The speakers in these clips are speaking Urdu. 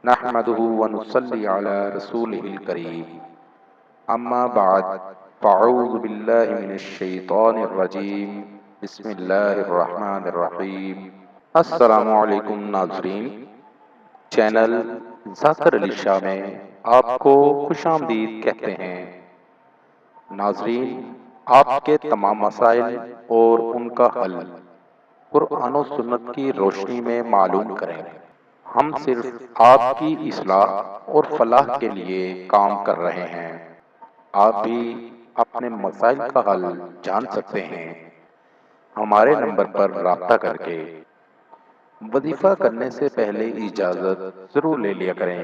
نحمده ونصلي على رسوله الكريم اما بعد فاعوذ باللہ من الشیطان الرجیم بسم اللہ الرحمن الرحیم۔ السلام علیکم ناظرین، چینل ذاکر علی شاہ میں آپ کو خوش آمدید کہتے ہیں۔ ناظرین، آپ کے تمام مسائل اور ان کا حل قرآن و سنت کی روشنی میں معلوم کریں۔ ہم صرف آپ کی اصلاح اور فلاح کے لیے کام کر رہے ہیں۔ آپ بھی اپنے مسائل کا حل جان سکتے ہیں ہمارے نمبر پر رابطہ کر کے۔ وظیفہ کرنے سے پہلے اجازت ضرور لے لیا کریں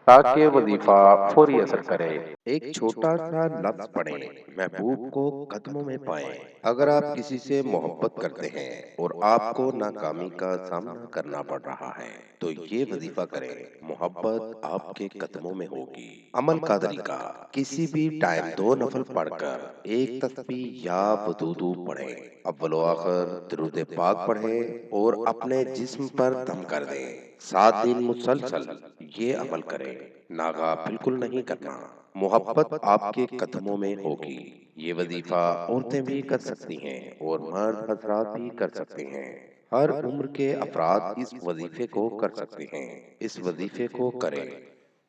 تاکہ وظیفہ فوری اثر کرے۔ ایک چھوٹا سا لفظ پڑھیں، محبوب کو قدموں میں پائیں۔ اگر آپ کسی سے محبت کرتے ہیں اور آپ کو ناکامی کا سامنا کرنا پڑ رہا ہے تو یہ وظیفہ کریں، محبت آپ کے قدموں میں ہوگی۔ عمل کا طریقہ: کسی بھی ٹائم 2 نفل پڑھ کر ایک تسبیح یا وضو پڑھیں، اول و آخر درود پاک پڑھیں اور اپنے جسم پر دم کر دیں۔ 7 دن مسلسل یہ عمل کریں، ناغہ بالکل نہیں کرنا۔ محبت آپ کے قدموں میں ہوگی۔ یہ وظیفہ عورتیں بھی کر سکتی ہیں اور مرد حضرات بھی کر سکتے ہیں۔ ہر عمر کے افراد اس وظیفے کو کر سکتے ہیں۔ اس وظیفے کو کریں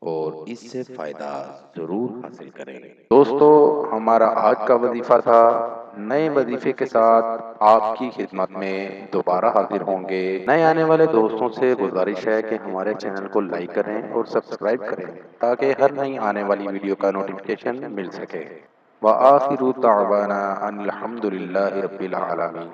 اور اس سے فائدہ ضرور حاصل کریں۔ دوستو، ہمارا آج کا وظیفہ تھا۔ نئے وظیفے کے ساتھ آپ کی خدمت میں دوبارہ حاضر ہوں گے۔ نئے آنے والے دوستوں سے گزارش ہے کہ ہمارے چینل کو لائک کریں اور سبسکرائب کریں تاکہ ہر نئی آنے والی ویڈیو کا نوٹیفیکیشن مل سکے۔ وآخر دعوانا ان الحمد للہ رب العالمین۔